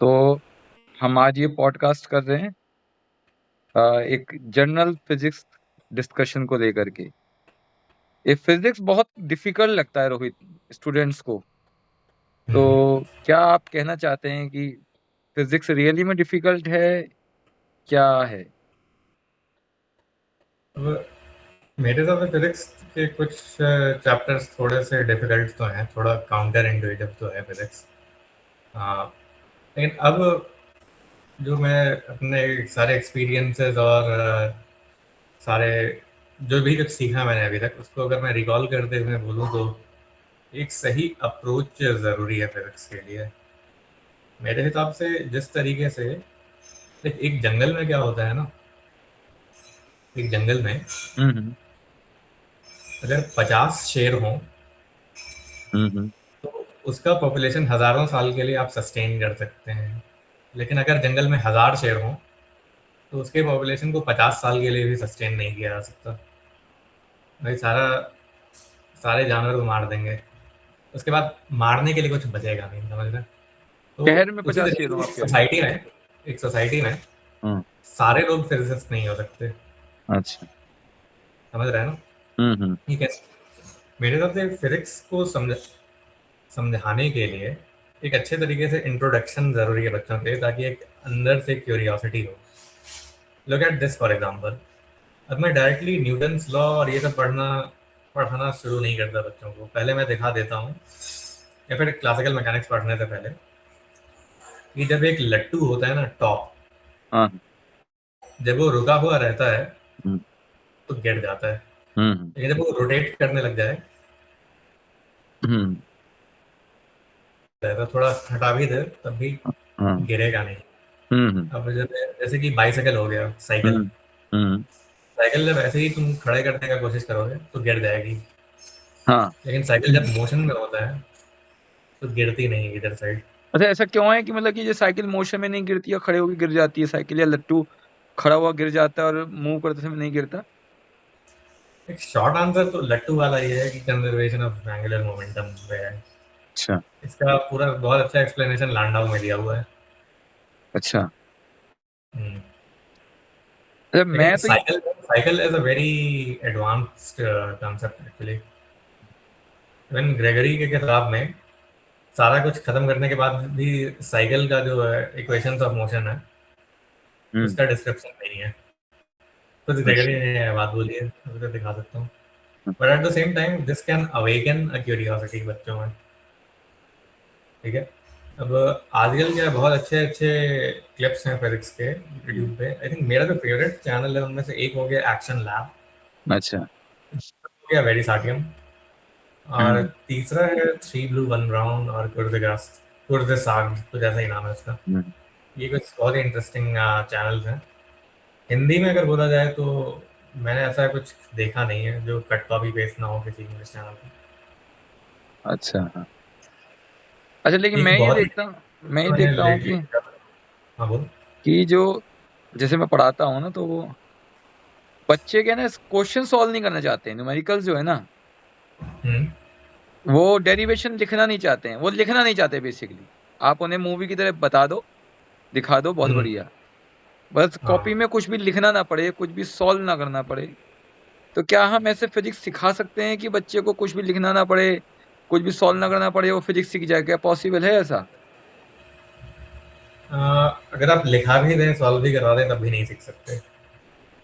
तो हम आज ये पॉडकास्ट कर रहे हैं एक जनरल फिजिक्स डिस्कशन को लेकर के। ये फिजिक्स बहुत डिफिकल्ट लगता है रोहित, स्टूडेंट्स को। तो हम्म, क्या आप कहना चाहते हैं कि फिजिक्स रियली में डिफिकल्ट है, क्या है? अब मेरे हिसाब से फिजिक्स के कुछ चैप्टर्स थोड़े से डिफिकल्ट तो हैं, थोड़ा काउंटर इंट्यूटिव तो है फिजिक्स। लेकिन अब जो मैं अपने सारे एक्सपीरियंसेस और सारे जो भी कुछ सीखा मैंने अभी तक, उसको अगर मैं रिकॉल करते हुए बोलूँ तो एक सही अप्रोच ज़रूरी है फिजिक्स के लिए। मेरे हिसाब से जिस तरीके से एक जंगल में क्या होता है ना, एक जंगल में हम्म। अगर 50 शेर हों हम्म। तो उसका पॉपुलेशन हज़ारों साल के लिए आप सस्टेन कर सकते हैं। लेकिन अगर जंगल में 1000 शेर हों तो उसके पॉपुलेशन को 50 साल के लिए भी सस्टेन नहीं किया जा सकता। भाई सारे जानवर को मार देंगे, उसके बाद मारने के लिए कुछ बचेगा नहीं, समझ रहे हैं? तो शहर में उसी 50 तरीके शेर हो से आप कह रहे एक सोसाइटी में हैं? सारे लोग फिजिसिस्ट नहीं हो सकते। अच्छा। समझ रहे हैं ना? हम्म। ठीक है। मेरे हिसाब से फिजिक्स को समझाने के लिए एक अच्छे तरीके से इंट्रोडक्शन ज़रूरी है बच्चों के लिए, ताकि एक अंदर से क्यूरियोसिटी हो। Look at this for example. अब मैं डायरेक्टली न्यूटन्स लॉ और ये सब पढ़ाना शुरू नहीं करता बच्चों को। पहले मैं दिखा देता हूँ, या फिर क्लासिकल मैकेनिक्स पढ़ने से पहले, कि जब एक लट्टू होता है ना, टॉप, हाँ। जब वो रुका हुआ रहता है हम्म। तो गिर जाता है। हम्म। लेकिन जब वो रोटेट करने लग जाए हम्म। तो थोड़ा हटा भी दे तब भी हाँ। गिरेगा नहीं। हम्म। अब जैसे कि बाइसाइकिल हो गया, साइकिल। हम्म। हम्म। साइकिल जब ऐसे ही तुम खड़े करने का कोशिश करोगे तो गिर जाएगी। हाँ। लेकिन साइकिल जब मोशन में होता है तो गिरती नहीं इधर साइड। अच्छा, ऐसा क्यों है कि मतलब कि ये साइकिल मोशन में नहीं गिरती और खड़े होकर गिर जाती है साइकिल, या लट्टू खड़ा हुआ गिर जाता है और मूव करते समय नहीं गिरता? एक शॉर्ट आंसर तो लट्टू वाला ये है कि कंजर्वेशन ऑफ एंगुलर मोमेंटम पे है। अच्छा। इसका पूरा बहुत अच्छा एक्सप्लेनेशन लैंडौ में दिया हुआ है। अच्छा। हम्म। अच्छा, लेकिन मैं तो cycle cycle is a very advanced concept actually. Even Gregory के किताब में सारा कुछ खत्म करने के बाद भी साइकिल का जो है इक्वेशंस ऑफ मोशन है, हम्म। उसका डिस्क्रिप्शन नहीं है। कुछ ग्रेगरी अच्छा। ने बात बोली है, अभी तो दिखा सकता हूँ। But at the same time this can awaken a curiosity बच्चों में। ठीक है। अब आजकल क्या है, बहुत अच्छे अच्छे क्लिप्स हैं फिजिक्स के हम्म। यूट्यूब पे। आई थिंक मेरा जो फेवरेट चैनल है उनमें से एक हो गया एक्शन लैब, अच्छा। हो गया वेरी साटियम, और हम्म। तीसरा है थ्री ब्लू वन ब्राउन और कुर्द साग, कुछ ऐसा ही नाम है उसका। हम्म। ये कुछ बहुत ही इंटरेस्टिंग चैनल्स हैं। हिंदी में अगर बोला जाए तो मैंने ऐसा कुछ देखा नहीं है जो कट कॉपी पेस्ट ना हो किसी इंग्लिश चैनल पे। अच्छा। हाँ। अच्छा, लेकिन एक बहुत ही मैं ये मैंने देखता हूँ लेटली, हाँ बोल। कि जो जैसे मैं पढ़ाता हूँ ना, तो वो बच्चे क्या ना क्वेश्चन सॉल्व नहीं करना चाहते हैं। न्यूमेरिकल्स जो है ना, हम्म। वो डेरिवेशन लिखना नहीं चाहते हैं, वो लिखना नहीं चाहते बेसिकली। आप उन्हें मूवी की तरह बता दो, दिखा दो, बहुत हम्म। बढ़िया। बस कॉपी हाँ। में कुछ भी लिखना ना पड़े, कुछ भी सॉल्व ना करना पड़े। तो क्या हम ऐसे फिजिक्स सिखा सकते हैं कि बच्चे को कुछ भी लिखना ना पड़े, कुछ भी सॉल्व ना करना पड़े, वो फिजिक्स सीख जाए? क्या पॉसिबल है ऐसा? अगर आप लिखा भी दें, सॉल्व भी करवा दें, तब भी नहीं सीख सकते।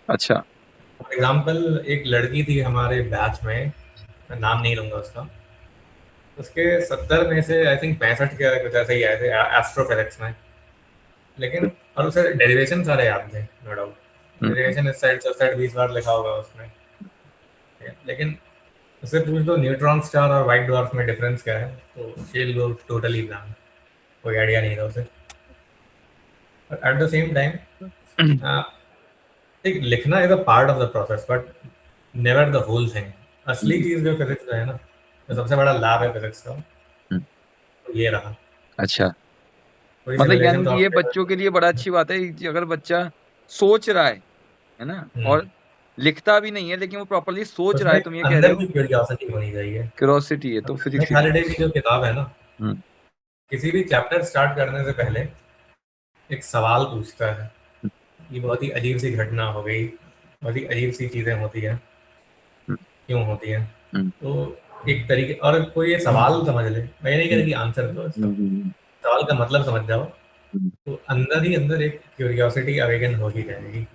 अच्छा। फॉर एग्जाम्पल, एक लड़की थी हमारे बैच में, मैं नाम नहीं लूंगा उसका। उसके 70 में से आई थिंक 65 के कुछ ऐसे ही आए थे एस्ट्रोफिजिक्स में। लेकिन और उसे डेरिवेशन सारे याद थे, नो डाउट। हम्म। डेरिवेशन इस साइड से उस साइड 20 बार लिखा होगा उसने। ठीक है? लेकिन उससे पूछ दो न्यूट्रॉन स्टार और व्हाइट डॉर्फ में डिफरेंस क्या है, तो she will go totally blank. कोई आइडिया नहीं था उसे। एट द सेम टाइम, एक लिखना is a part of the process, but never the whole thing. असली चीज जो फिजिक्स जो है ना, जो सबसे बड़ा लाभ है फिजिक्स का, तो ये रहा। अच्छा, पूरी मतलब सिमुलेशन यानी कि ये सॉफ्टवेयर। बच्चों के लिए बड़ा अच्छी बात है कि अगर बच्चा सोच रहा है ना, हम्म। और लिखता भी नहीं है लेकिन वो प्रॉपरली सोच रहा उसमें है, एक तुम ये कह रहे अंदर हो की क्यूरियोसिटी होनी चाहिए। क्यूरोसिटी है, तो अब फिजिक्स निक सीख। हालिडे की जो किताब है ना, हम्म। किसी भी चैप्टर स्टार्ट करने से पहले एक सवाल पूछता है, ये बहुत ही अजीब सी घटना हो गई, बहुत ही अजीब सी चीज़ें होती हैं, क्यों होती हैं? तो एक तरीके, और कोई ये सवाल समझ ले, मैं ये नहीं कह रहा कि आंसर दो इसका, सवाल का मतलब समझ जाओ, तो अंदर ही अंदर एक क्यूरियोसिटी अवेकन हो ही जाएगी।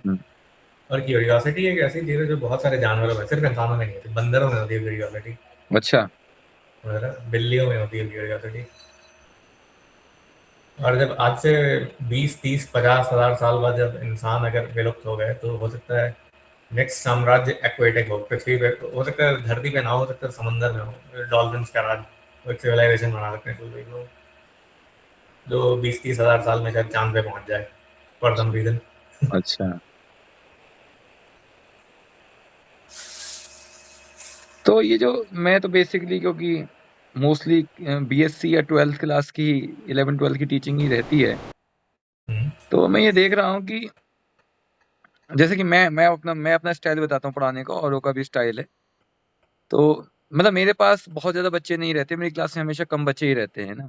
और क्यूरियोसिटी एक ऐसी चीज़ है जो बहुत सारे जानवरों में, सिर्फ इंसानों में नहीं होती, बंदरों में होती है क्यूरियोसिटी, अच्छा। बिल्लियों में होती है क्यूरियोसिटी। और जब आज से 20, 30, 50 हज़ार साल बाद जब इंसान अगर विलुप्त हो गए, तो हो सकता है नेक्स्ट साम्राज्य एक्वेटिक हो, पृथ्वी पे हो सकता है, धरती पे ना हो सकता है, समंदर में हो, डॉल्फिन्स का राज, वो एक सिविलाइजेशन बना सकते हैं कोई लोग, जो 20, 30 हज़ार साल में शायद चांद पे पहुंच जाए फॉर सम रीजन। अच्छा, तो ये जो मैं तो बेसिकली, क्योंकि मोस्टली बीएससी या 12th क्लास की, 11 12 की टीचिंग ही रहती है, तो मैं ये देख रहा हूँ कि जैसे कि मैं अपना स्टाइल बताता हूँ पढ़ाने का, औरों का भी स्टाइल है। तो मतलब मेरे पास बहुत ज़्यादा बच्चे नहीं रहते, मेरी क्लास में हमेशा कम बच्चे ही रहते हैं ना।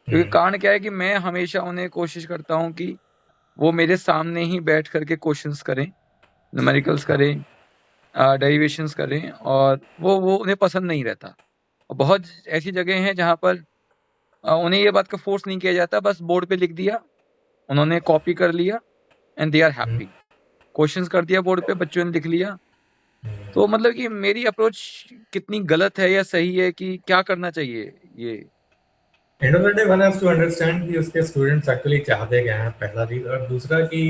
क्योंकि कारण क्या है कि मैं हमेशा उन्हें कोशिश करता हूँ कि वो मेरे सामने ही बैठ करके क्वेश्चंस करें, न्यूमेरिकल्स करें, डेरिवेशंस करें, और वो उन्हें पसंद नहीं रहता। और बहुत ऐसी जगह हैं जहाँ पर उन्हें ये बात का फोर्स नहीं किया जाता, बस बोर्ड पे लिख दिया, उन्होंने कॉपी कर लिया, and they are happy. Questions कर दिया बोर्ड पे, बच्चों ने लिख लिया। तो मतलब कि मेरी अप्रोच कितनी गलत है या सही है, कि क्या करना चाहिए ये? End of the day one has to understand कि उसके स्टूडेंट्स एक्चुअली चाहते क्या हैं, पहला चीज, और दूसरा कि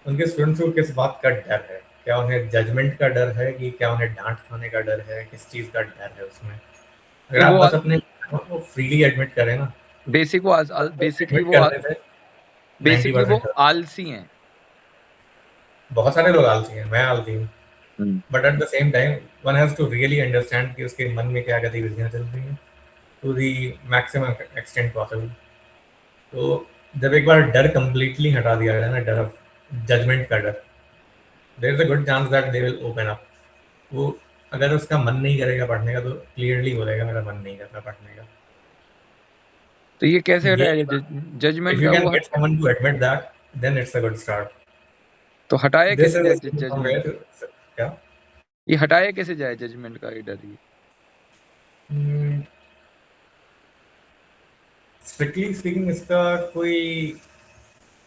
उनके स्टूडेंट्स को किस बात का डर है, क्या उन्हें जजमेंट का डर है, कि क्या उन्हें डांट खाने का डर है, किस चीज का डर है उसमें। अगर तो आप वो बस अपने को फ्रीली एडमिट करें ना, बेसिकली एडमिट वो कर देते, बेसिकली वो 90% आलसी हैं। बहुत सारे लोग आलसी हैं, मैं आलसी हूँ, hmm. But at the same time one has to really understand कि उसके मन में क्या गतिविधियां चल रही हैं, to the maximum extent possible. तो जब एक बार डर कंप्लीटली हटा दिया जाए ना, डर ऑफ जजमेंट का डर, there is a good chance that they will open up. वो अगर उसका मन नहीं करेगा पढ़ने का, तो क्लियरली बोलेगा मेरा मन नहीं करता पढ़ने का। तो ये कैसे ये हटाया जाए इफ जजमेंट यू का? Can get someone to admit that, then it's a good start. तो हटाया दिस कैसे इज जाए फ्रॉम वेयर जजमेंट? टू, क्या, ये हटाया कैसे जाए जजमेंट का ये डर? ये स्ट्रिक्टली स्पीकिंग इसका कोई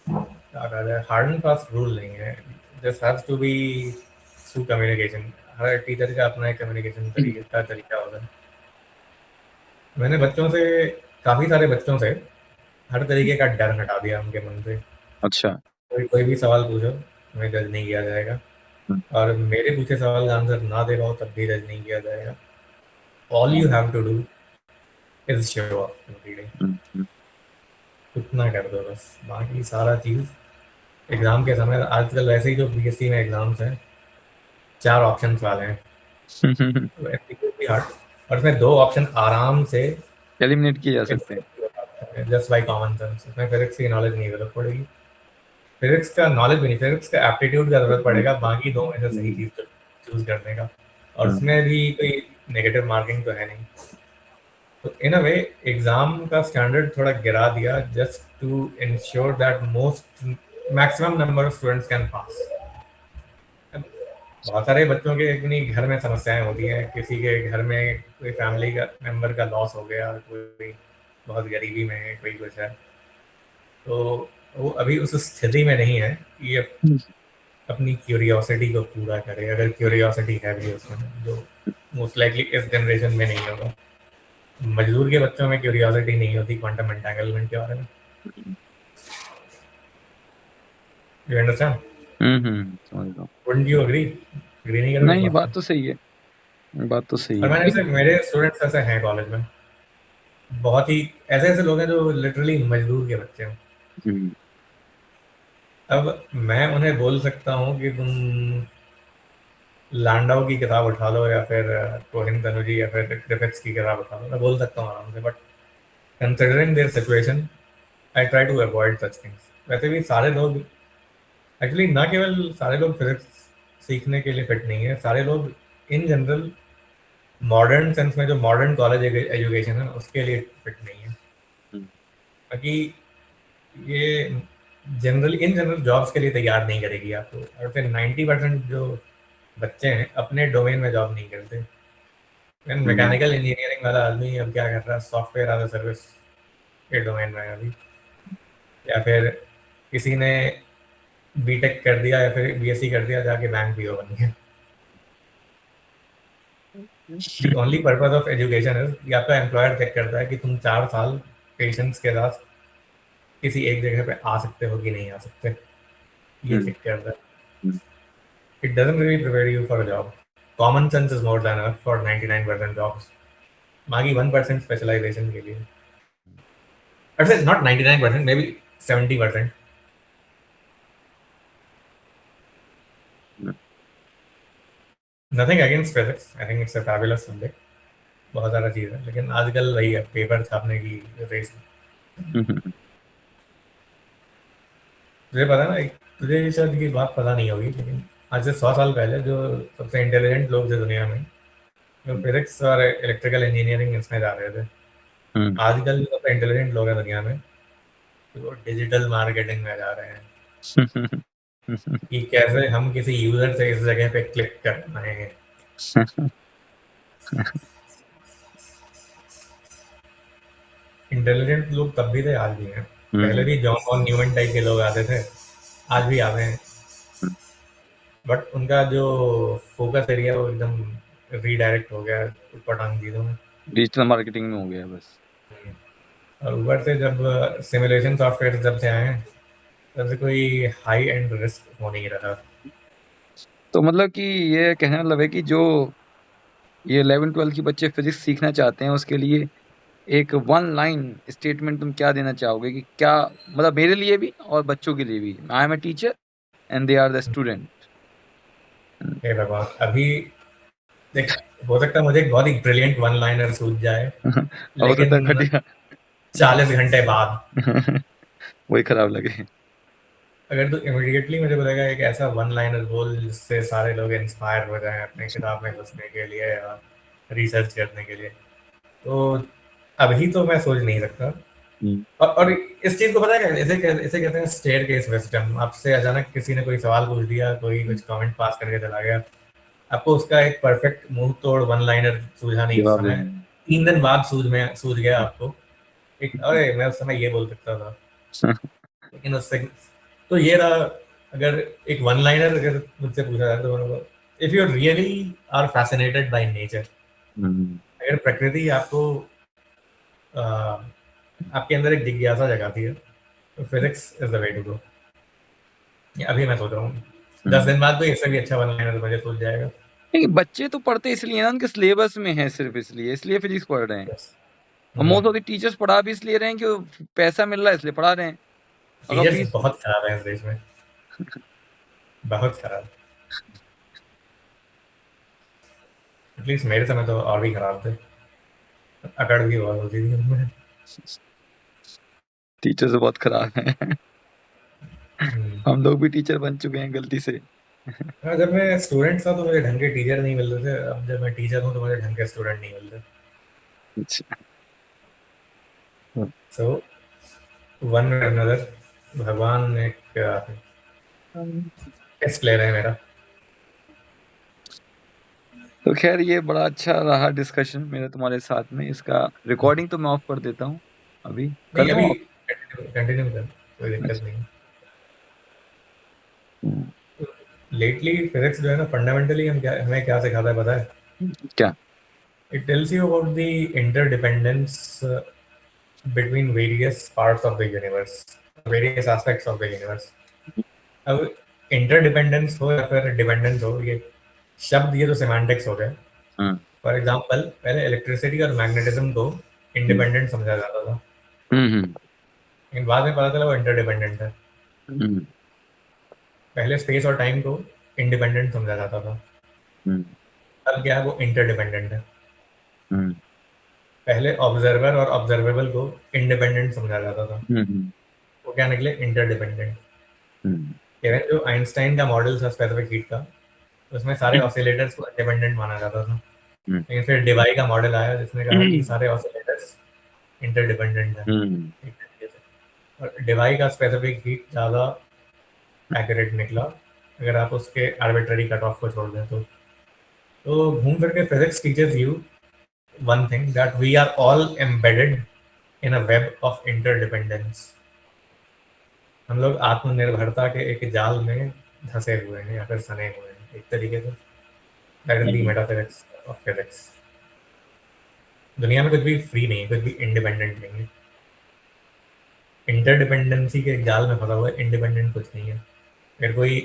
क्या कहा जाए, हार्ड एंड फास्ट रूल नहीं है, just has to be through communication. हर टीचर का अपना एक कम्युनिकेशन तरीका होता है। मैंने बच्चों से, काफ़ी सारे बच्चों से हर तरीके का डर हटा दिया उनके मन से। अच्छा। कोई भी सवाल पूछो, हमें जज नहीं किया जाएगा, और मेरे पूछे सवाल का आंसर ना दे पाओ तब भी जज नहीं किया जाएगा। All you have to do is show up every day. उतना कर दो बस, बाकी सारा चीज़ एग्ज़ाम के समय, आजकल वैसे ही जो बीएससी में एग्ज़ाम्स हैं, 4 ऑप्शंस वाले हैं, तो एप्लीकेटली हार्ड, और उसमें 2 ऑप्शन आराम से एलिमिनेट किए जा सकते हैं। Just by common sense. उसमें फिजिक्स की नॉलेज नहीं जरूरत पड़ेगी, फिजिक्स का नॉलेज भी नहीं, फिजिक्स का एप्टीट्यूड का जरूरत पड़ेगा, बाकी 2 में से सही चीज चूज करने का, और उसमें भी कोई नेगेटिव मार्किंग तो है नहीं। तो इन अ वे एग्जाम का स्टैंडर्ड थोड़ा गिरा दिया, just to ensure that most maximum number of students can pass. बहुत सारे बच्चों के अपनी घर में समस्याएं होती हैं, किसी के घर में कोई फैमिली का मेंबर का लॉस हो गया, कोई बहुत गरीबी में है, कोई कुछ है, तो वो अभी उस स्थिति में नहीं है कि ये अपनी क्यूरियोसिटी को पूरा करे, अगर क्यूरियोसिटी है भी उसमें, जो मोस्ट लाइकली इस जनरेशन में नहीं होगा। मजदूर के बच्चों में क्यूरियोसिटी नहीं होती क्वांटम एंटेंगलमेंट के बारे में। You understand? समझ रहा हूँ। Wouldn't you agree? एग्री नहीं करोगे इस नहीं, ये बात बात से? तो सही है, बात तो सही और है, मैंने ऐसे, लेकिन मेरे स्टूडेंट्स ऐसे हैं कॉलेज में, बहुत ही ऐसे ऐसे लोग हैं जो लिटरली मजदूर के बच्चे हैं। हम्म, अब मैं उन्हें बोल सकता हूँ कि तुम लैंडौ की किताब उठा लो, या फिर कोहिन तनुजी या फिर ग्रिफिथ्स की किताब उठा लो, मैं बोल सकता हूँ आराम से, but considering their situation I try to avoid such things. वैसे भी सारे लोग, एक्चुअली ना केवल सारे लोग फिजिक्स सीखने के लिए फिट नहीं है, सारे लोग इन जनरल मॉडर्न सेंस में, जो मॉडर्न कॉलेज एजुकेशन है उसके लिए फिट नहीं है। हम्म, बाकी ये जनरली इन जनरल जॉब्स के लिए तैयार नहीं करेगी आपको। और फिर 90% जो बच्चे हैं अपने डोमेन में जॉब नहीं करते। मैकेनिकल इंजीनियरिंग वाला आदमी अब क्या कर रहा है, सॉफ्टवेयर एज अ सर्विस के डोमेन में है अभी। या फिर किसी ने बीटेक कर दिया या फिर बीएससी कर दिया, जाके बैंक पीओ बन गया। The only purpose of education is कि आपका एम्प्लॉयर चेक करता है कि तुम 4 साल पेशेंस के साथ किसी एक जगह पे आ सकते हो कि नहीं आ सकते, ये चेक करता है। It doesn't really prepare you for a job. Common sense is more than enough for 99% jobs, बाकी 1% स्पेशलाइजेशन के लिए। I'd say not 99%, maybe 70%. Nothing against physics. I think it's a fabulous subject. बहुत सारा चीज़ है, लेकिन आजकल वही है, पेपर छापने की रेस। तुझे पता ना, तुझे शायद ये बात पता नहीं होगी, लेकिन आज से 100 साल पहले जो सबसे इंटेलिजेंट लोग थे दुनिया में, जो फिजिक्स और इलेक्ट्रिकल इंजीनियरिंग इसमें जा रहे थे। आजकल जो सबसे इंटेलिजेंट लोग हैं दुनिया में, वो डिजिटल मार्केटिंग में जा रहे हैं कि कैसे हम किसी यूजर से इस जगह पे क्लिक कर रहे हैं। इंटेलिजेंट लोग तब भी थे, आज भी हैं। पहले भी जॉन वॉन न्यूमन टाइप के लोग आते थे, आज भी आते हैं, बट उनका जो फोकस एरिया वो एकदम रीडायरेक्ट हो गया ऊपर टांग चीजों में, डिजिटल मार्केटिंग में हो गया बस। और ऊपर से जब सिमुलेशन सॉफ्टवेयर जब से आए हैं, तब से कोई हाई एंड रिस्क हो नहीं रहा। तो मतलब कि ये कहने मतलब है कि जो ये 11-12 के बच्चे फिजिक्स सीखना चाहते हैं, उसके लिए एक 1 लाइन स्टेटमेंट तुम क्या देना चाहोगे कि क्या मतलब मेरे लिए भी और बच्चों के लिए भी? I am a teacher and they are the student. हे भगवान, अभी देख, हो सकता है मुझे एक बहुत ही ब्रिलियंट वन लाइनर सूझ जाए, हो सकता है लेकिन घटिया 40 घंटे बाद वही खराब लगे। अगर तू इमीडिएटली मुझे बोलेगा एक ऐसा वन लाइनर बोल जिससे सारे लोग इंस्पायर हो जाएं अपने किताब में घुसने के लिए या रिसर्च करने के लिए, तो अभी तो मैं सोच नहीं सकता। और इस चीज को पता है, इसे कहते हैं स्टेयर केस विजडम। आपसे अचानक किसी ने कोई सवाल पूछ दिया, कोई कुछ कमेंट पास करके चला गया, आपको उसका एक परफेक्ट मुंह तोड़ वन लाइनर सूझा नहीं उस जवाब समय, देना। 3 दिन बाद सूझ गया आपको एक, अरे मैं उस समय ये बोल सकता था, लेकिन उससे तो ये रहा। अगर एक वन लाइनर अगर मुझसे पूछा जाए तो if you really are fascinated by nature, अगर प्रकृति आपको आपके अंदर एक जिज्ञासा जगाती है, तो physics is the way to go. अभी मैं सोच रहा हूँ 10 दिन बाद तो इससे भी अच्छा वन लाइनर मुझे सोच जाएगा। नहीं, बच्चे तो पढ़ते इसलिए ना, उनके सिलेबस में है, सिर्फ इसलिए फिजिक्स पढ़ रहे हैं। और मोस्ट ऑफ द टीचर्स पढ़ा भी इसलिए रहे हैं कि पैसा मिल रहा है, इसलिए पढ़ा रहे हैं। अगर टीचर्स फीस बहुत खराब है इस देश में, बहुत खराब। एटलीस्ट मेरे समय तो और भी खराब थे, अकड़ भी बहुत होती थी उनमें। टीचर्स बहुत खराब हैं। हम लोग भी टीचर बन चुके हैं गलती से। हाँ, जब मैं स्टूडेंट था तो मुझे ढंग के टीचर नहीं मिलते थे, अब जब मैं टीचर हूँ तो मुझे ढंग के स्टूडेंट नहीं मिलते। सो वन अनदर, भगवान एक टेस्ट ले रहे हैं मेरा। तो खैर ये बड़ा अच्छा रहा डिस्कशन मेरा तुम्हारे साथ में। इसका रिकॉर्डिंग तो मैं ऑफ कर देता हूँ अभी। कर नहीं, दूँ अभी ऑफ? कंटिन्यू कर, कोई दिक्कत अच्छा। नहीं। लेटली फिजिक्स जो है ना, फंडामेंटली हमें क्या सिखाता है पता है? क्या? It tells you about the interdependence between various parts of the universe, various aspects of the universe. अब इंटरडिपेंडेंस हो या फिर डिपेंडेंस हो, ये शब्द, ये तो सिमेंटिक्स हो गए। फॉर एग्जांपल, पहले इलेक्ट्रिसिटी और मैग्नेटिज्म को इंडिपेंडेंट समझा जाता था, लेकिन बाद में पता चला वो इंटरडिपेंडेंट है। पहले स्पेस और टाइम को इंडिपेंडेंट समझा जाता था, अब क्या है, वो इंटरडिपेंडेंट है। पहले ऑब्जर्वर और ऑब्जर्वेबल को इंडिपेंडेंट समझा जाता था, वो क्या निकले, इंटरडिपेंडेंट। इवन जो आइंस्टाइन का मॉडल था स्पेसिफिक हीट का, उसमें सारे ऑसिलेटर्स को इंडिपेंडेंट माना जाता था, लेकिन फिर डिवाई का मॉडल आया जिसने कहा कि सारे ऑसिलेटर्स इंटरडिपेंडेंट है। और डिवाई का स्पेसिफिक हीट ज़्यादा एक्यूरेट निकला अगर आप उसके आर्बिट्ररी कट ऑफ को छोड़ दें तो घूम फिर के physics teachers you one thing that we are all embedded in a web of interdependence. हम लोग आत्मनिर्भरता के एक जाल में धंसे हुए हैं या फिर सने हुए हैं एक तरीके से। That is the metaphysics of physics. दुनिया में कुछ भी फ्री नहीं है, कुछ भी इंडिपेंडेंट नहीं है। इंटरडिपेंडेंसी के जाल में फंसा हुआ है, इंडिपेंडेंट कुछ नहीं है। अगर कोई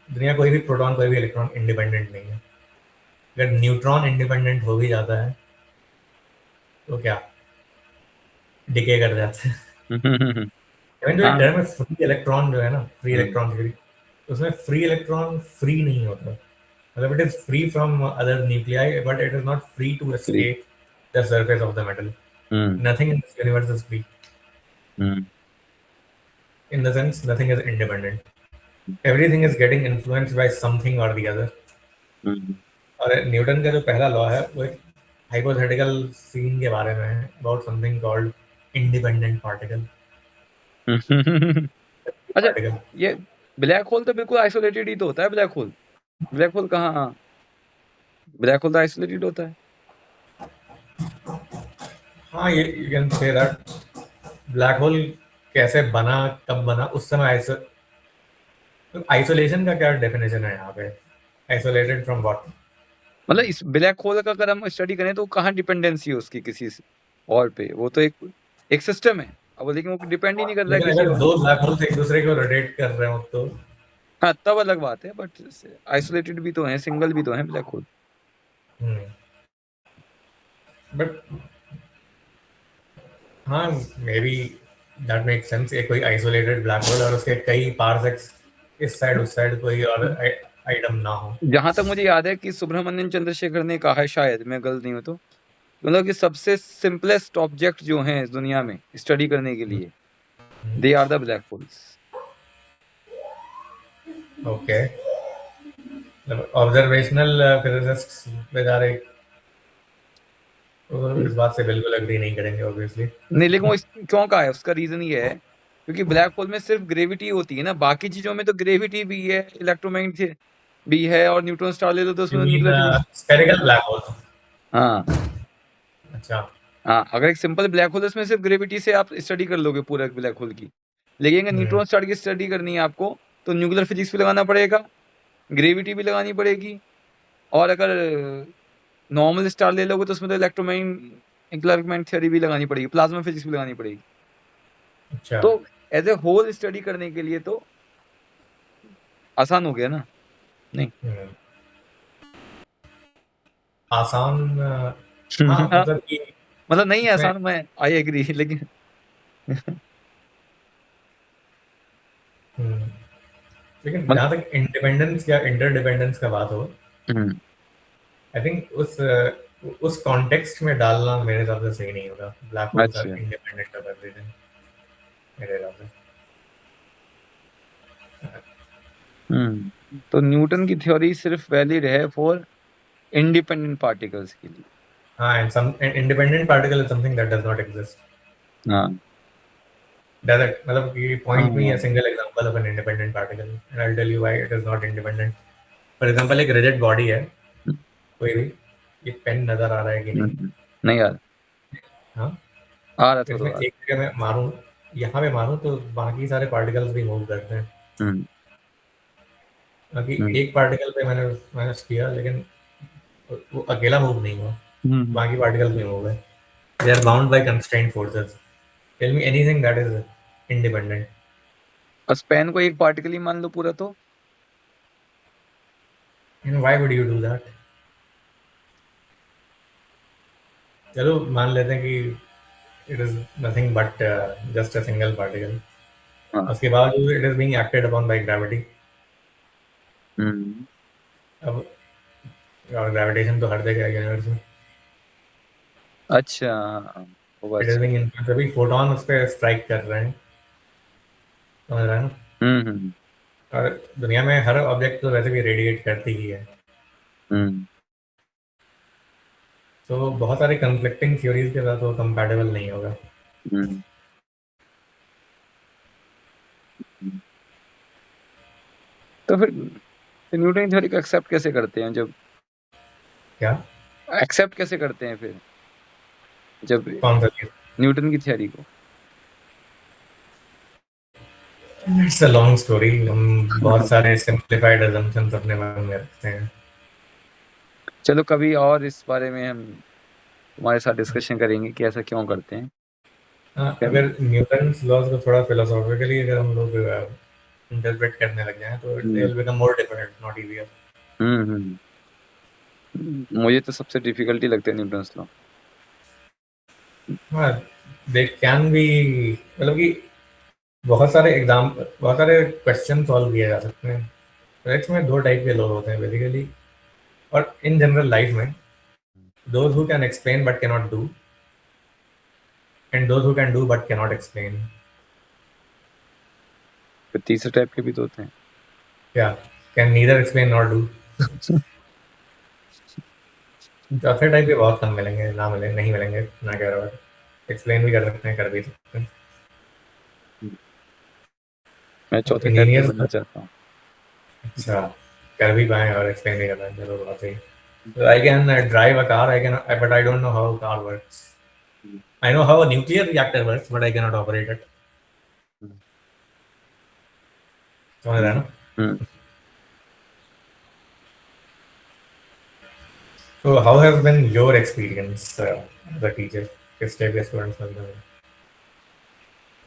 दुनिया कोई भी प्रोटॉन कोई भी इलेक्ट्रॉन इंडिपेंडेंट नहीं है। अगर न्यूट्रॉन इंडिपेंडेंट हो भी जाता है तो क्या डिके कर जाता है। इवन जो एक हाँ टर्म है फ्री इलेक्ट्रॉन जो है ना, फ्री इलेक्ट्रॉन थ्योरी, उसमें फ्री इलेक्ट्रॉन फ्री नहीं होता। मतलब it is free from other nuclei, but it is not free to free escape the surface of the metal. Nothing in this universe is free. In the sense, nothing is independent. Everything is getting influenced by something or the other. और Newton का जो पहला law है वो एक hypothetical scene के बारे में है, about something called independent particle. अच्छा, ये ब्लैक होल तो बिल्कुल आइसोलेटेड ही तो होता है। ब्लैक होल कहाँ, ब्लैक होल तो आइसोलेटेड होता है। हाँ, ये you can say that. Black hole कैसे बना, कब बना, उस समय आइसोलेशन का क्या डेफिनेशन है यहाँ पे? Isolated from what? मतलब इस ब्लैक होल का अगर हम स्टडी करें तो कहाँ डिपेंडेंसी है उसकी किसी और पे? वो तो एक सिस्टम है अब, लेकिन वो डिपेंड ही नहीं कर रहा है लेकिन किसी अगर और। दो ब्लैक होल्स एक दूसरे को रोटेट कर रहे हो तो हाँ, तब अलग बात है, बट आइसोलेटेड भी तो है, सिंगल भी तो है ब्लैक होल। बट हाँ, may be that make sense. एक कोई आइसोलेटेड ब्लैक होल और उसके कई पार्सेक्स इस साइड उस साइड कोई और आइटम ना हो। जहां तक मुझे याद है कि सुब्रमण्यम चंद्रशेखर ने कहा है, शायद मैं गलत नहीं हूं तो, मतलब कि सबसे सिंपलेस्ट ऑब्जेक्ट जो हैं इस दुनिया में स्टडी करने के लिए, they are the black holes. Okay, observational physicists बेचारे इस बात से बिल्कुल एग्री नहीं करेंगे ऑब्वियसली। नहीं, लेकिन वो क्यों कहा है, उसका रीजन ये है क्योंकि ब्लैक होल में सिर्फ ग्रेविटी होती है ना, बाकी चीजों में तो ग्रेविटी भी है, इलेक्ट्रोमैग्नेटिक भी है, और न्यूट्रॉन स्टार ले लो तो उसमें न्यूक्लियर। Spherical black hole? हाँ अच्छा। हाँ, अगर एक सिंपल ब्लैक होल है उसमें सिर्फ ग्रेविटी से आप स्टडी कर लोगे पूरा ब्लैक होल की, लेकिन अगर न्यूट्रॉन स्टार की स्टडी करनी है आपको तो न्यूक्लियर फिजिक्स भी लगाना पड़ेगा, ग्रेविटी भी लगानी पड़ेगी, और अगर नॉर्मल स्टार ले लोगे तो उसमें तो इलेक्ट्रोमैग्नेटिक थ्योरी भी लगानी पड़ेगी, प्लाज्मा फिजिक्स भी लगानी पड़ेगी। अच्छा, तो एज ए होल स्टडी करने के लिए तो आसान हो गया ना? नहीं आसान? हाँ, मतलब कि मतलब नहीं है इसमें आसान, मैं आई एग्री, लेकिन लेकिन जहाँ तक इंडिपेंडेंस या इंटरडिपेंडेंस का बात हो, आई थिंक उस कॉन्टेक्स्ट में डालना मेरे हिसाब से सही नहीं होगा। ब्लैक होल्स आर अच्छा। इंडिपेंडेंट ऑफ एवरीथिंग मेरे हिसाब से। तो न्यूटन की थ्योरी सिर्फ वैलिड है फॉर इंडिपेंडेंट पार्टिकल्स के लिए। हाँ, and some independent particle is something that does not exist. हाँ Does it? मतलब कि point me a हाँ single example of an independent particle, and I'll tell you why it is not independent. For example, एक rigid body है कोई भी, ये pen नजर आ रहा है कि नहीं? नहीं यार, हाँ, आ रहा इसमें थोड़ा। एक जगह मैं मारूं, यहाँ पे मारूं तो बाकी सारे पार्टिकल्स भी मूव करते हैं। बाकी एक पार्टिकल पे मैंने माइनस किया लेकिन वो अकेला मूव नहीं हुआ, बाकी पार्टिकल्स भी मूव है। They are bound by constraint forces. Tell me anything that is independent. बस पेन को एक पार्टिकल ही मान लो पूरा तो। And why would you do that? चलो मान लेते हैं कि it is nothing but just a single particle. हाँ। उसके बावजूद it is being acted upon by gravity. अब ग्रेविटेशन तो हर जगह है यूनिवर्स में। अच्छा, वो It is अच्छा। being influenced, अभी फोटोन उस पर स्ट्राइक कर रहे हैं, समझ रहे हैं ना? और दुनिया में हर ऑब्जेक्ट तो वैसे भी रेडिएट करती ही है। तो बहुत सारे कंफ्लिक्टिंग थ्योरीज के साथ वो कंपैटिबल नहीं होगा। तो फिर न्यूटन थ्योरी को एक्सेप्ट कैसे करते हैं? जब क्या एक्सेप्ट कैसे करते हैं फिर जब कौन सा चीज? न्यूटन की थ्योरी को? It's a long story. हम बहुत सारे सिंप्लीफाइड assumptions अपने मन में रखते हैं। चलो कभी और इस बारे में हम तुम्हारे साथ डिस्कशन करेंगे कि ऐसा क्यों करते हैं। हाँ, अगर न्यूटन्स लॉज को थोड़ा फिलोसॉफिकली अगर हम लोग इंटरप्रेट करने लग जाएं तो it will become more difficult, not easier. मुझे तो सबसे डिफिकल्टी लगते हैं न्यूटन्स लॉ। हाँ, दे कैन बी, मतलब कि बहुत सारे क्वेश्चन सॉल्व किए जा सकते हैं। फिजिक्स में दो टाइप के लोग होते हैं बेसिकली, और इन जनरल लाइफ में, those who can explain but can not do, and those who can do but can not explain. फिर तीसरे टाइप के भी तो होते हैं। क्या? Can neither explain not do. चौथे टाइप के बहुत कम मिलेंगे, ना मिलेंगे, नहीं मिलेंगे, ना कह रहा हूँ। एक्सप्लेन भी कर सकते हैं, कर भी सकते हैं। मैं चौथे टाइप के इंजीनियर, बनना चाहता हूँ। अच्छा, कर भी पाए और एक्सप्लेन भी कर पाए, चलो बहुत सही। So I can drive a car, but I don't know how a car works. I know how a nuclear reactor works, but I cannot operate it. समझ रहा है ना? हम्म। So how has been your experience as a teacher? किस type के students मिलते हैं?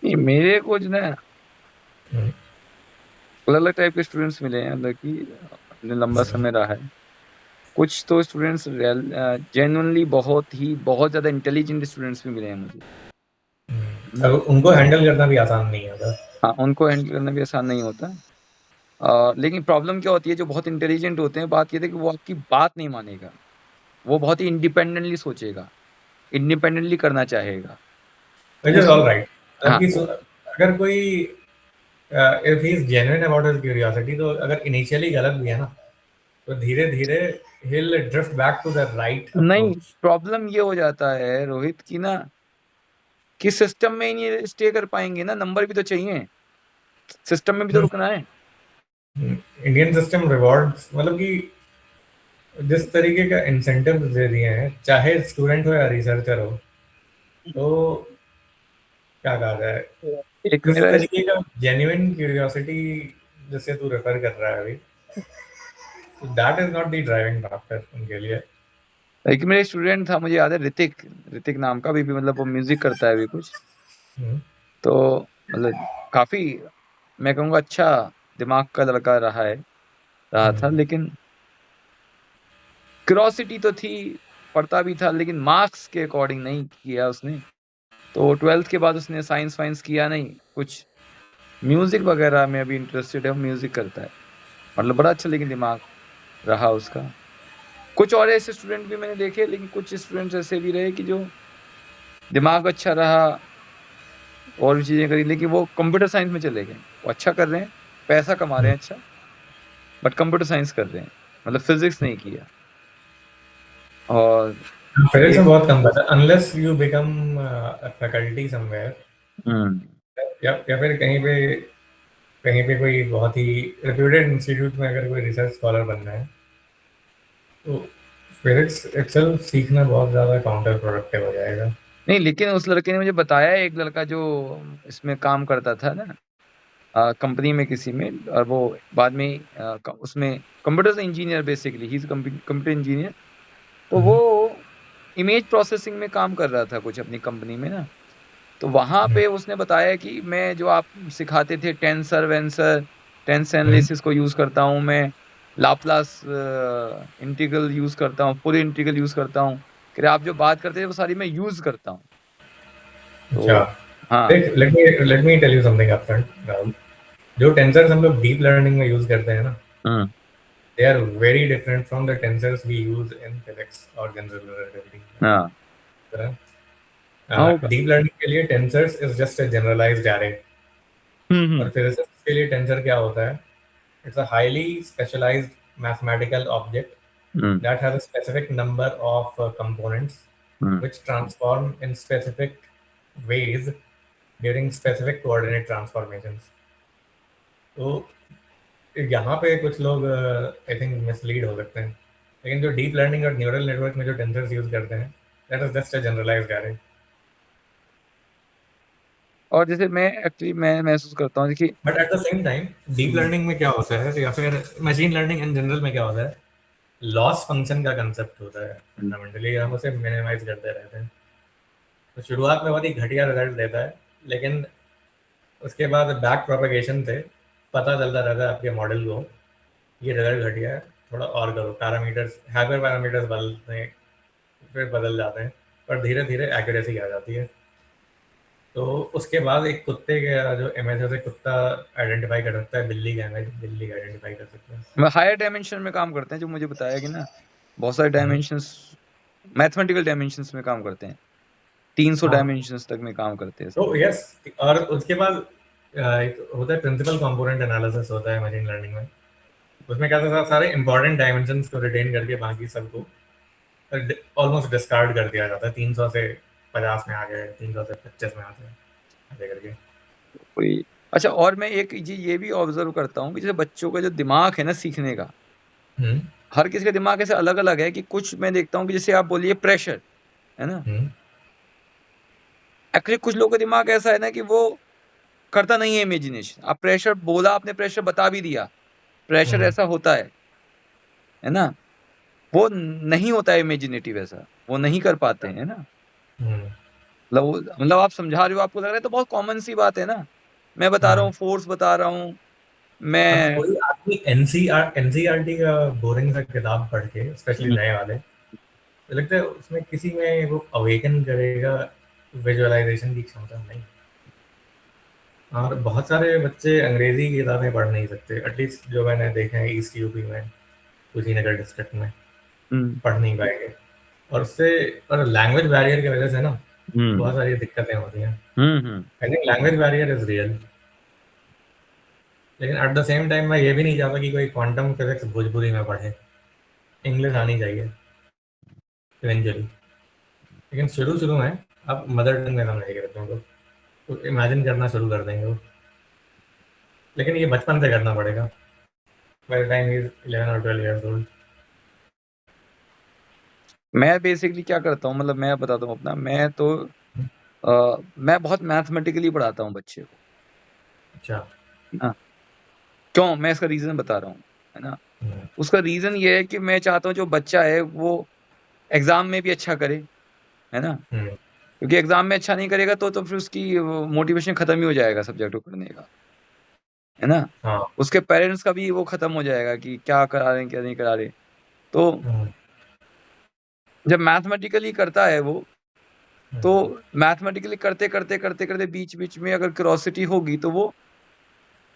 नहीं, मेरे को जो ना हम्म, अलग अलग टाइप के स्टूडेंट्स मिले हैं, मतलब कि अपने लंबा समय रहा है। कुछ तो स्टूडेंट्स जेन्युइनली बहुत ज्यादा इंटेलिजेंट स्टूडेंट्स भी मिले हैं मुझे। अब उनको हैंडल करना भी आसान नहीं है। हाँ, उनको हैंडल करना भी आसान नहीं होता। लेकिन प्रॉब्लम क्या होती है, जो बहुत इंटेलिजेंट होते हैं, बात ये है कि वो आपकी बात नहीं मानेगा। वो बहुत ही इंडिपेंडेंटली सोचेगा, इंडिपेंडेंटली करना चाहेगा। Which is उस all right. मतलब हाँ, कि अगर कोई if he is genuine about his curiosity, तो अगर इनिशियली गलत भी है ना, तो धीरे धीरे he'll drift back to the right नहीं, approach. प्रॉब्लम ये हो जाता है रोहित की ना, कि सिस्टम में ही नहीं स्टे कर पाएंगे ना, नंबर भी तो चाहिए, सिस्टम में भी तो रुकना है। इंडियन सिस्टम रिवॉर्ड्स, मतलब कि जिस तरीके का इंसेंटिव दे दिए हैं, चाहे स्टूडेंट हो या रिसर्चर हो, तो क्या कहा जाए, एक जिस मेरा तरीके का जेन्युइन क्यूरियोसिटी जिससे तू रेफर कर रहा है अभी, that is not the driving factor उनके लिए। एक मेरा स्टूडेंट था, मुझे याद है, ऋतिक ऋतिक नाम का, भी मतलब वो म्यूजिक करता है अभी कुछ। हम्म, तो मतलब काफी, मैं कहूँगा अच्छा दिमाग का लड़का रहा था, लेकिन क्यूरोसिटी तो थी, पढ़ता भी था, लेकिन मार्क्स के अकॉर्डिंग नहीं किया उसने। तो 12th के बाद उसने साइंस वाइंस किया नहीं कुछ, म्यूजिक वगैरह में अभी इंटरेस्टेड है, म्यूजिक करता है, मतलब बड़ा अच्छा, लेकिन दिमाग रहा उसका। कुछ और ऐसे स्टूडेंट भी मैंने देखे, लेकिन कुछ स्टूडेंट्स ऐसे भी रहे कि जो दिमाग अच्छा रहा और भी चीजें करी, लेकिन वो कंप्यूटर साइंस में चले गए। वो अच्छा कर रहे हैं, पैसा कमा रहे हैं अच्छा, बट कंप्यूटर साइंस कर रहे हैं, मतलब फिजिक्स नहीं किया। और फिजिक्स में एक बहुत कम बचा, unless you become faculty somewhere, hmm या फिर कहीं पे कोई बहुत ही रेप्यूटेड इंस्टीट्यूट में अगर कोई रिसर्च स्कॉलर बनना है, तो फिजिक्स इटसेल्फ सीखना बहुत ज़्यादा काउंटर प्रोडक्टिव हो जाएगा। नहीं, लेकिन उस लड़के ने मुझे बताया, एक लड़का जो इसमें काम करता था ना, कंपनी में किसी में, और वो बाद में उसमें computer engineer, basically he is computer engineer. तो वो इमेज प्रोसेसिंग में काम कर रहा था कुछ अपनी कंपनी में ना। तो वहां पे उसने बताया कि मैं जो आप सिखाते थे टेंसर वेंसर, टेंस एनालिसिस को यूज करता हूँ मैं, लाप्लास इंटीग्रल यूज करता हूँ, फुल इंटीग्रल यूज करता हूँ, कि आप जो बात करते थे वो सारी मैं यूज करता हूँ। अच्छा, तो हाँ। देख, let me tell you something upfront, Rahul. जो टेंसर्स हम लोग डीप लर्निंग में यूज करते हैं ना, hmm they are very different from the tensors we use in physics और जनरल रिलेटिविटी। हाँ हाँ होगा। डीप लर्निंग के लिए tensors is just a generalised array, और हम्म फिजिसिस्ट के लिए टेंसर क्या होता है? It's a highly specialized mathematical object hmm that has a specific number of components hmm which transform in specific ways during specific coordinate transformations. तो यहाँ पे कुछ लोग आई थिंक मिसलीड हो सकते हैं, लेकिन जो डीप लर्निंग और न्यूरल नेटवर्क में जो टेंसर्स यूज करते हैं, that is just a generalised array. और जैसे मैं महसूस करता हूँ, देखिए but at the same time deep learning में क्या होता है, या फिर मशीन लर्निंग इन जनरल में क्या होता है, लॉस फंक्शन का कंसेप्ट होता है फंडामेंटली, हम उसे मिनिमाइज करते रहते हैं। तो शुरुआत में बहुत ही घटिया रिजल्ट देता है, लेकिन उसके बाद बैक प्रोपेगेशन से पता चलता रहता है आपके मॉडल को, ये रिजल्ट घटिया है, थोड़ा और करो, पैरामीटर्स, हाइपर पैरामीटर्स बदलते हैं, फिर बदल जाते हैं, पर धीरे धीरे एक्यूरेसी आ जाती है। तो उसके बाद एक कुत्ते का जो इमेज है, उसे कुत्ता आइडेंटिफाई कर सकता है, बिल्ली का इमेज बिल्ली आइडेंटिफाई कर सकता है। हायर डायमेंशन में काम करते हैं, जो मुझे बताया कि ना बहुत सारे हाँ डायमेंशंस, मैथमेटिकल डायमेंशंस में काम करते हैं, 300 हाँ। डायमेंशंस तक में काम करते हैं। तो यस, और उसके बाद एक होता है प्रिंसिपल कंपोनेंट एनालिसिस होता है मशीन लर्निंग में। उसमें क्या होता है, सारे इंपॉर्टेंट डायमेंशंस को रिटेन करके बाकी सबको ऑलमोस्ट डिस्कार्ड कर दिया जाता है। 300 से 50 में आ गए, 300 से 25 में आते हैं, ऐसे करके। कोई अच्छा, और मैं एक चीज ये भी ऑब्जर्व करता हूँ कि जैसे बच्चों का जो दिमाग है ना सीखने का, हम्म हर किसी का दिमाग ऐसे अलग अलग है कि कुछ मैं देखता हूँ कि जैसे आप बोलिए प्रेशर है ना, हम्म एक्चुअली कुछ लोगों का दिमाग ऐसा है ना कि वो करता नहीं है इमेजिनेशन। आप प्रेशर बोला, आपने प्रेशर बता भी दिया, प्रेशर हम्म ऐसा होता है ना, वो नहीं होता है इमेजिनेटिव, ऐसा वो नहीं कर पाते हैं ना। हम्म। मतलब आप समझा रहे हो, आपको लग रहा है तो बहुत कॉमन सी बात है ना, मैं बता रहा हाँ, हूँ, फोर्स बता रहा हूँ अब मैं। कोई आदमी एनसीईआरटी का बोरिंग सा किताब पढ़ के, स्पेशली नए वाले, तो लगता है उसमें किसी में वो अवेकन करेगा विजुअलाइजेशन की क्षमता नहीं। और बहुत सारे बच्चे अंग्रेजी की किताबें पढ़ नहीं सकते, एटलीस्ट जो मैंने देखे हैं ईस्ट यूपी में, कुशीनगर डिस्ट्रिक्ट में, हम्म पढ़ नहीं पाएंगे। और उससे, और लैंग्वेज बैरियर की वजह से ना हम्म बहुत सारी दिक्कतें होती हैं। Hmm. I think language barrier is real, लेकिन एट द सेम टाइम मैं ये भी नहीं चाहता कि कोई क्वांटम फिजिक्स भोजपुरी में पढ़े। इंग्लिश आनी चाहिए इवेंचुअली, लेकिन शुरू शुरू में आप मदर टंग में समझेंगे बच्चों को, तो इमेजिन करना शुरू कर देंगे वो। लेकिन ये बचपन से करना पड़ेगा, बाय द टाइम इज 11 और 12 इयर्स ओल्ड। मैं बेसिकली क्या करता हूँ, मतलब मैं बताता हूँ अपना, मैं बहुत मैथमेटिकली पढ़ाता हूँ बच्चे को अच्छा। ना। क्यों, मैं इसका रीजन बता रहा हूँ, है ना। हम्म, उसका रीजन ये है कि मैं चाहता हूँ जो बच्चा है वो एग्जाम में भी अच्छा करे, है ना, हम्म, क्योंकि एग्जाम में अच्छा नहीं करेगा तो फिर उसकी मोटिवेशन खत्म ही हो जाएगा सब्जेक्ट को पढ़ने का, है ना। हाँ। उसके पेरेंट्स का भी वो खत्म हो जाएगा कि क्या करा रहे हैं क्या नहीं करा रहे। तो हम्म, जब मैथमेटिकली करता है वो, तो हम्म, मैथमेटिकली करते करते करते करते बीच बीच में अगर क्यूरोसिटी होगी तो वो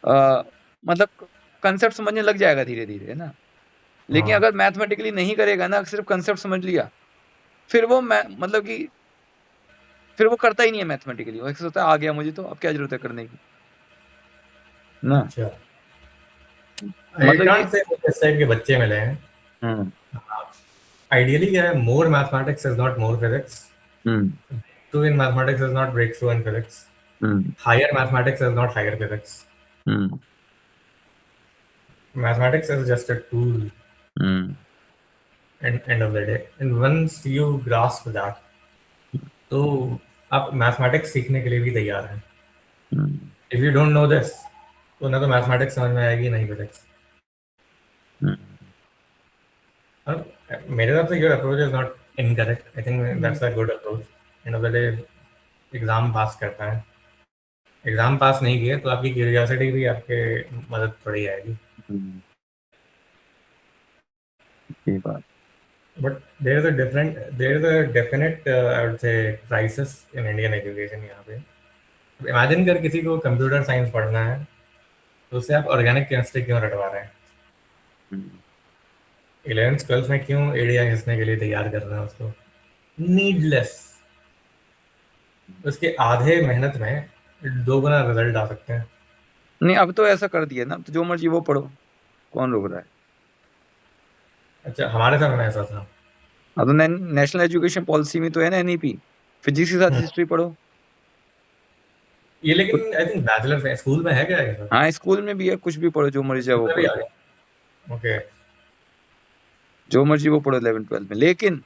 आ, मतलब कंसेप्ट समझने लग जाएगा धीरे धीरे, है ना। लेकिन हाँ, अगर मैथमेटिकली नहीं करेगा ना, सिर्फ कंसेप्ट समझ लिया, फिर वो मतलब कि फिर वो करता ही नहीं है मैथमेटिकली। वो ऐसा होता है, आ गया मुझे तो अब क्या जरूरत है करने की, ना। अच्छा। आई मतलब ये कांट से इस टाइप के बच्चे मिले हैं। हम्म आइडियली क्या है, more mathematics is not more physics, hmm to in mathematics is not breakthrough in physics, hmm higher mathematics is not higher physics. Hmm Mathematics is just a tool hmm at end of the day, and once you grasp that, तो आप mathematics सीखने के लिए भी तैयार हैं। Hmm if you don't know this, तो ना तो मैथमेटिक्स समझ में आएगी, नहीं फिजिक्स। हम्म और मेरे हिसाब से your approach is not incorrect, I think that's a good approach. And of the day exam पास करता है, एग्जाम पास नहीं किए तो आपकी क्यूरियोसिटी भी आपके मदद थोड़ी आएगी। हम्म, ये बात। But there is a definite I would say crisis in Indian education यहाँ पे। इमेजिन कर किसी को कंप्यूटर साइंस पढ़ना है, तो उससे आप ऑर्गेनिक केमिस्ट्री क्यों रटवा रहे हैं? हम्म, 11th 12th में क्यों एडीआई घिसने के लिए तैयार कर रहे हैं उसको? नीडलेस। उसके आधे मेहनत में दो गुना रिजल्ट आ सकते हैं। नहीं, अब तो ऐसा कर दिया ना, तो जो मर्जी वो पढ़ो, कौन रोक रहा है। अच्छा, हमारे समय में ऐसा था। अब तो नेशनल एजुकेशन पॉलिसी में तो है ना, एनईपी, फिजिक्स के साथ हम्म, हिस्ट्री पढ़ो। ये लेकिन आई थिंक बैचलर स्कूल में है क्या ये सब? हाँ, स्कूल में भी है, कुछ भी पढ़ो, जो मर्जी है स्कूल वो में भी पढ़ो, आ गया? ओके। जो मर्जी वो पढ़ो 11th-12th में। लेकिन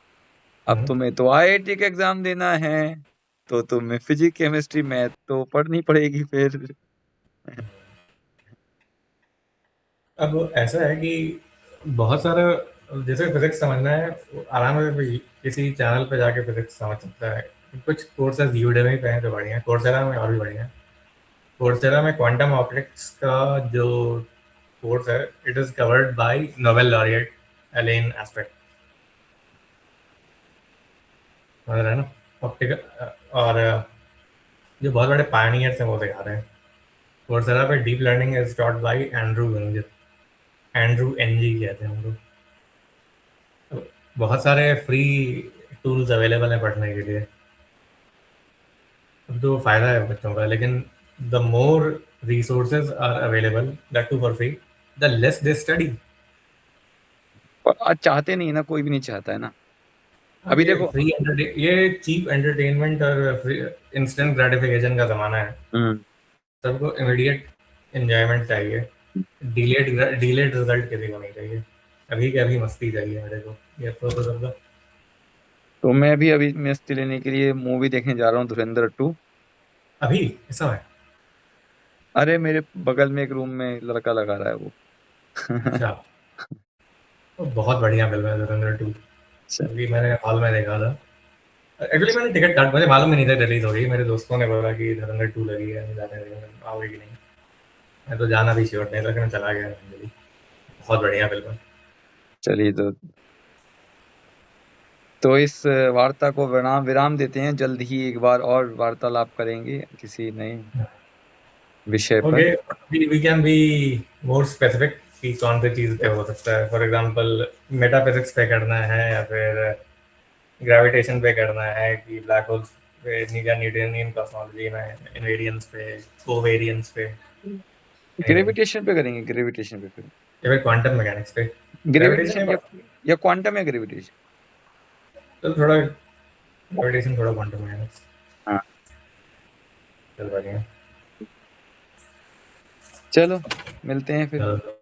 अब हम्म। तुम्हें तो आईआईटी का एग्जाम देना है, तो तुम्हें फिजिक्स, केमिस्ट्री, मैथ तो पढ़नी पड़ेगी फिर। अब ऐसा है कि बहुत सारा, जैसे फिजिक्स समझना है वो आराम से भी किसी चैनल पे जाके फिजिक्स समझ सकता है। कुछ कोर्सेज यूडेमी पे हैं जो बढ़िया हैं, कोर्सेरा में और भी बढ़िया है। कोर्सेरा में क्वांटम ऑप्टिक्स का जो कोर्स है, it is covered by Nobel laureate Allen aspect, समझ रहे हैं ना? ऑप्टिकल और जो बहुत बड़े पायनियर्स हैं वो दिखा रहे हैं। कोर्सेरा पे deep learning is taught by Andrew Ng, Andrew Ng कहते हैं उनको। तो बहुत सारे फ्री टूल्स अवेलेबल हैं पढ़ने के लिए, अब तो फायदा है बच्चों का। लेकिन the more resources are available, that too for free, the less they study. और आज चाहते नहीं ना, कोई भी नहीं चाहता है ना। अब अभी ये देखो। ये चीप एंटरटेनमेंट और इंस्टेंट ग्रेटिफिकेशन का जमाना है। हम्म। सबको इमीडिएट एंजॉयमेंट चाहिए, डिलेड रिजल्ट किसी को नहीं चाहिए। अभी के अभी मस्ती चाहिए मेरे को, ये तो सबका। तो मैं भी अभी मस्ती लेने के लिए मूवी देखने जा रहा हूँ, धुरंधर 2। अभी इस समय? अरे मेरे बगल में एक रूम में लड़का लगा रहा है वो। अच्छा, तो बहुत बढ़िया फिल्म है धुरंधर 2। अच्छा। अभी मैंने हॉल में देखा था। एक्चुअली मैंने टिकट काट, मुझे मालूम ही नहीं था रिलीज हो गई। मेरे दोस्तों ने बोला कि धुरंधर 2 लगी है, जाने देंगे, आओगे कि नहीं? मैं तो जाना भी श्योर नहीं, लेकिन मैं चला गया randomly। बहुत बढ़िया फिल्म है। चलिए, तो इस वार्ता को विराम विराम देते हैं। जल्द ही एक बार और वार्तालाप करेंगे किसी नए विषय पर। Okay, we can be more specific कि कौन सी चीज पे हो सकता है। फॉर एग्जांपल मेटाफिजिक्स पे करना है, या फिर ग्रेविटेशन पे करना है, कि ब्लैक होल्स पे, या न्यूटोनियन कॉस्मोलॉजी में इनवेरियंस पे, कोवेरियंस पे, एनीथिंग, ग्रेविटेशन पे करेंगे, ग्रेविटेशन पे फिर। या फिर क्वांटम मैकेनिक्स पे। ग्रेविटेशन ग्रेविटेशन या क्वांटम या ग्रेविटेशन। तो थोड़ा ग्रेविटेशन, थोड़ा क्वांटम मैकेनिक्स। हाँ। चल बढ़िया। चलो, मिलते हैं फिर। चलो।